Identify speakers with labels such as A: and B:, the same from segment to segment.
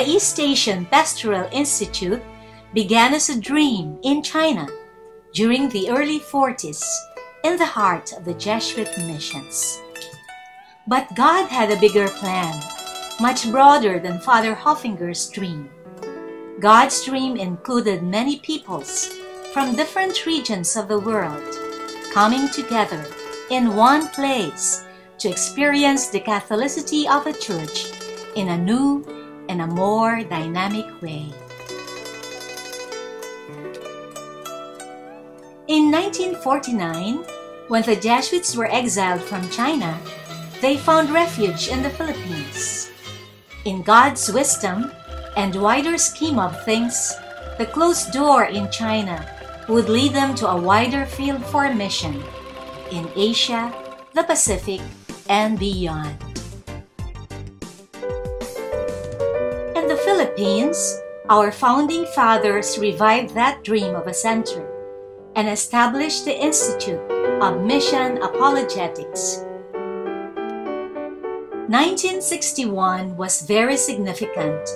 A: The East Asian Pastoral Institute began as a dream in China during the early 40s in the heart of the Jesuit missions. But God had a bigger plan, much broader than Father Hoffinger's dream. God's dream included many peoples from different regions of the world coming together in one place to experience the Catholicity of the Church in a new and a more dynamic way. In 1949, when the Jesuits were exiled from China, they found refuge in the Philippines. In God's wisdom and wider scheme of things, the closed door in China would lead them to a wider field for mission in Asia, the Pacific, and beyond. In the Philippines, our founding fathers revived that dream of a center and established the Institute of Mission Apologetics. 1961 was very significant.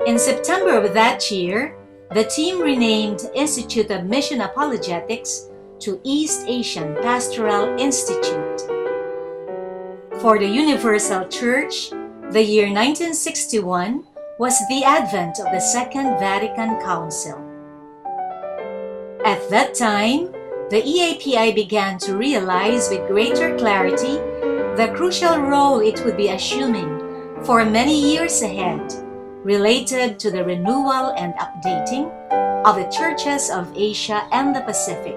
A: In September of that year, the team renamed Institute of Mission Apologetics to East Asian Pastoral Institute. For the Universal Church, the year 1961 was the advent of the Second Vatican Council. At that time, the EAPI began to realize with greater clarity the crucial role it would be assuming for many years ahead, related to the renewal and updating of the churches of Asia and the Pacific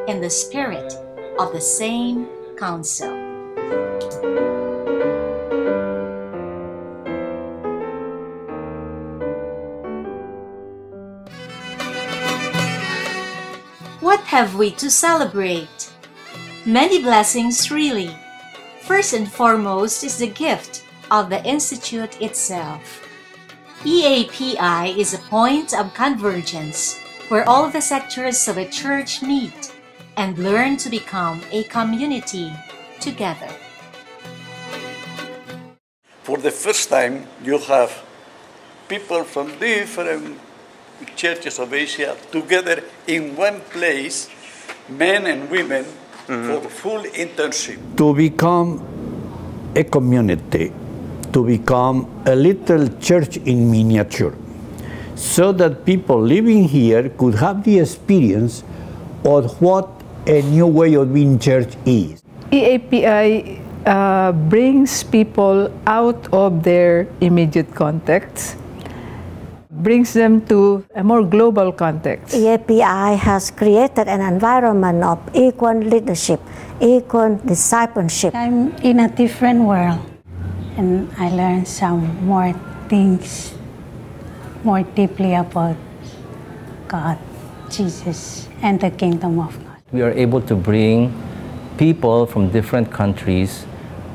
A: in the spirit of the same council. What have we to celebrate? Many blessings, really. First and foremost is the gift of the Institute itself. EAPI is a point of convergence where all the sectors of a church meet and learn to become a community together.
B: For the first time, you have people from different churches of Asia together in one place, men and women, for full internship.
C: To become a community, to become a little church in miniature, so that people living here could have the experience of what a new way of being church is.
D: EAPI brings people out of their immediate context, brings them to a more global context.
E: EAPI has created an environment of equal leadership, equal discipleship.
F: I'm in a different world, and I learned some more things more deeply about God, Jesus, and the kingdom of God.
G: We are able to bring people from different countries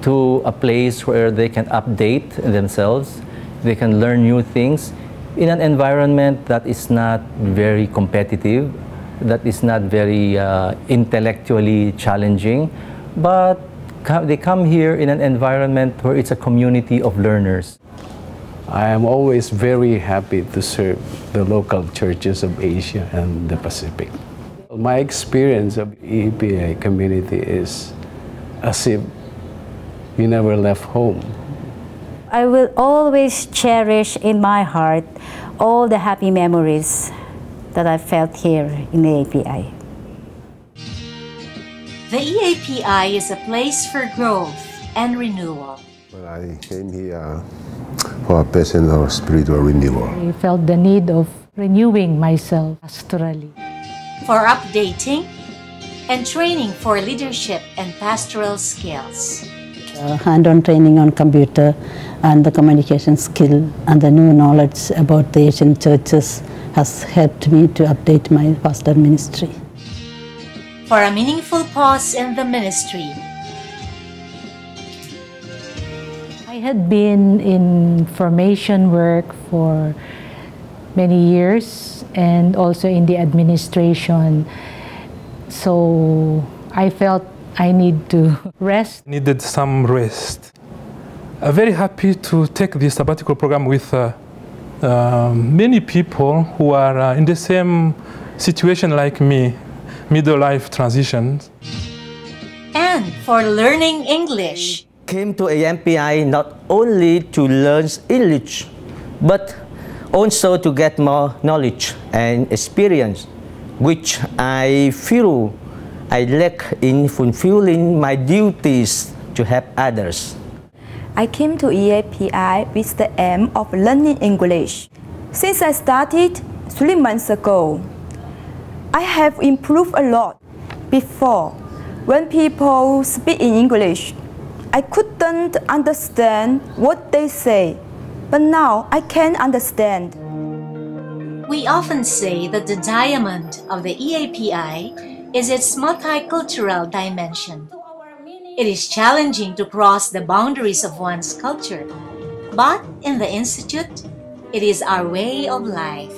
G: to a place where they can update themselves, they can learn new things in an environment that is not very competitive, that is not very intellectually challenging, but they come here in an environment where it's a community of learners.
H: I am always very happy to serve the local churches of Asia and the Pacific. My experience of EAPI community is as if you never left home.
E: I will always cherish in my heart all the happy memories that I felt here in the EAPI.
A: The EAPI is a place for growth and renewal.
I: Well, I came here for a personal spiritual renewal.
J: I felt the need of renewing myself pastorally.
A: For updating and training for leadership and pastoral skills.
F: Hand-on training on computer and the communication skill and the new knowledge about the Asian churches has helped me to update my pastor ministry.
A: For a meaningful pause in the ministry.
J: I had been in formation work for many years and also in the administration. So I felt I need to rest.
K: Needed some rest. I'm very happy to take the sabbatical program with many people who are in the same situation like me, middle life transitions.
A: And for learning English.
L: Came to AMPI not only to learn English, but also to get more knowledge and experience, which I feel I lack in fulfilling my duties to help others.
M: I came to EAPI with the aim of learning English. Since I started 3 months ago, I have improved a lot. Before, when people speak in English, I couldn't understand what they say, but now I can understand.
A: We often say that the diamond of the EAPI is its multicultural dimension. It is challenging to cross the boundaries of one's culture, but in the Institute, it is our way of life.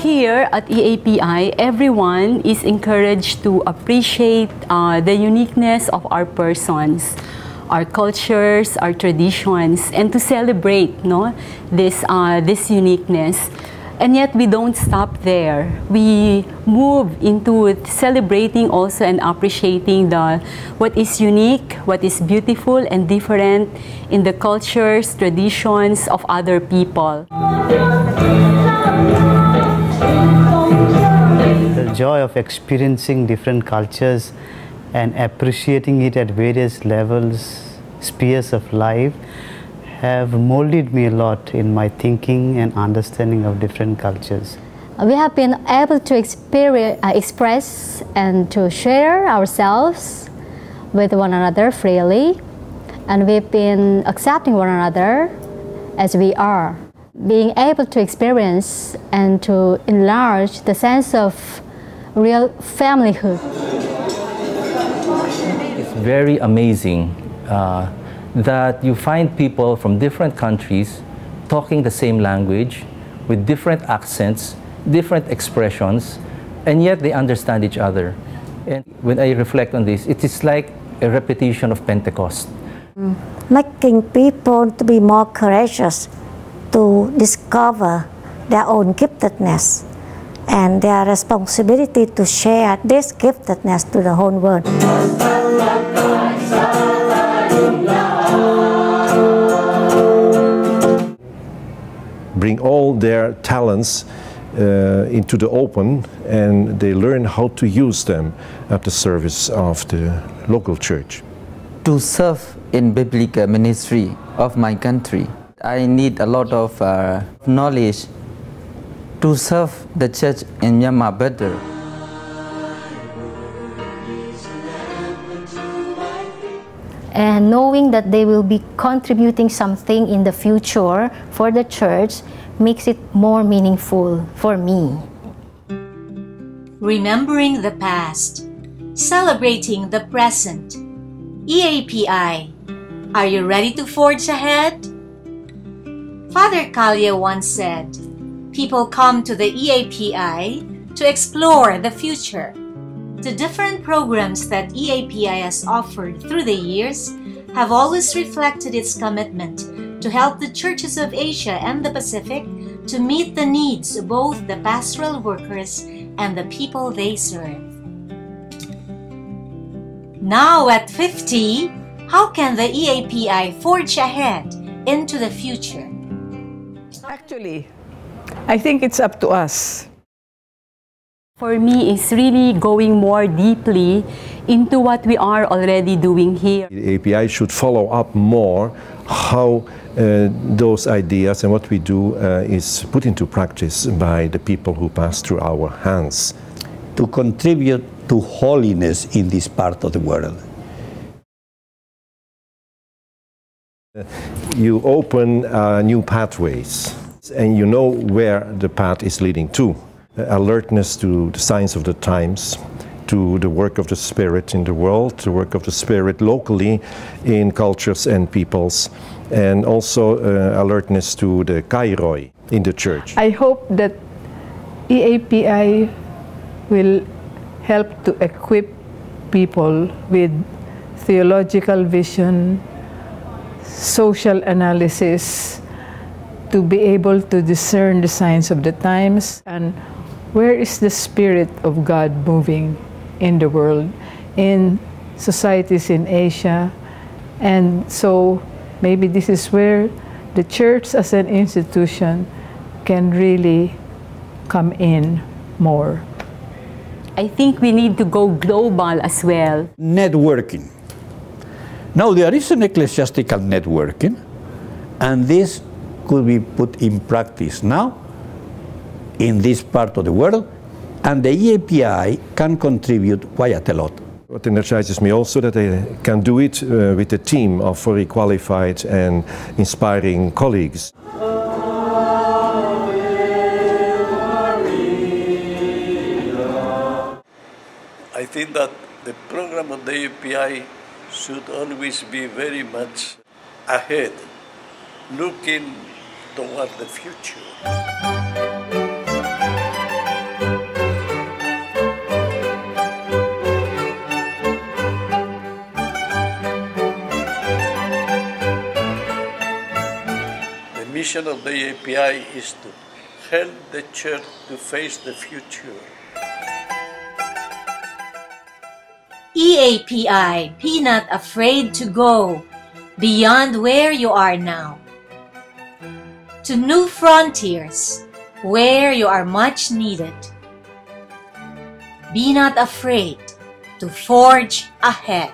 N: Here at EAPI, everyone is encouraged to appreciate the uniqueness of our persons, our cultures, our traditions, and to celebrate this uniqueness. And yet we don't stop there. We move into celebrating also and appreciating what is unique, what is beautiful and different in the cultures, traditions of other people.
O: The joy of experiencing different cultures and appreciating it at various levels, spheres of life, have molded me a lot in my thinking and understanding of different cultures.
P: We have been able to express and to share ourselves with one another freely, and we've been accepting one another as we are. Being able to experience and to enlarge the sense of real familyhood.
G: It's very amazing that you find people from different countries talking the same language with different accents, different expressions, and yet they understand each other. And when I reflect on this, it is like a repetition of Pentecost.
Q: Making people to be more courageous, to discover their own giftedness and their responsibility to share this giftedness to the whole world.
R: Bring all their talents into the open, and they learn how to use them at the service of the local church.
S: To serve in biblical ministry of my country, I need a lot of knowledge to serve the church in Myanmar better.
P: And knowing that they will be contributing something in the future for the church makes it more meaningful for me.
A: Remembering the past, celebrating the present. EAPI, are you ready to forge ahead? Father Kalye once said, people come to the EAPI to explore the future. The different programs that EAPI has offered through the years have always reflected its commitment to help the churches of Asia and the Pacific to meet the needs of both the pastoral workers and the people they serve. Now at 50, how can the EAPI forge ahead into the future?
D: Actually, I think it's up to us.
N: For me, it's really going more deeply into what we are already doing here.
R: The API should follow up more how those ideas and what we do is put into practice by the people who pass through our hands.
C: To contribute to holiness in this part of the world.
R: You open new pathways, and you know where the path is leading to. Alertness to the signs of the times, to the work of the Spirit in the world, the work of the Spirit locally in cultures and peoples, and also alertness to the kairoi in the church.
D: I hope that EAPI will help to equip people with theological vision, social analysis to be able to discern the signs of the times and where is the Spirit of God moving in the world, in societies in Asia. And so maybe this is where the church as an institution can really come in more.
N: I think we need to go global as well.
C: Networking. Now there is an ecclesiastical networking, and this could be put in practice now in this part of the world, and the EAPI can contribute quite a lot.
R: What energizes me also that I can do it with a team of very qualified and inspiring colleagues.
B: I think that the program of the EAPI should always be very much ahead, looking toward the future. The mission of the EAPI is to help the church to face the future.
A: EAPI, be not afraid to go beyond where you are now, to new frontiers where you are much needed. Be not afraid to forge ahead.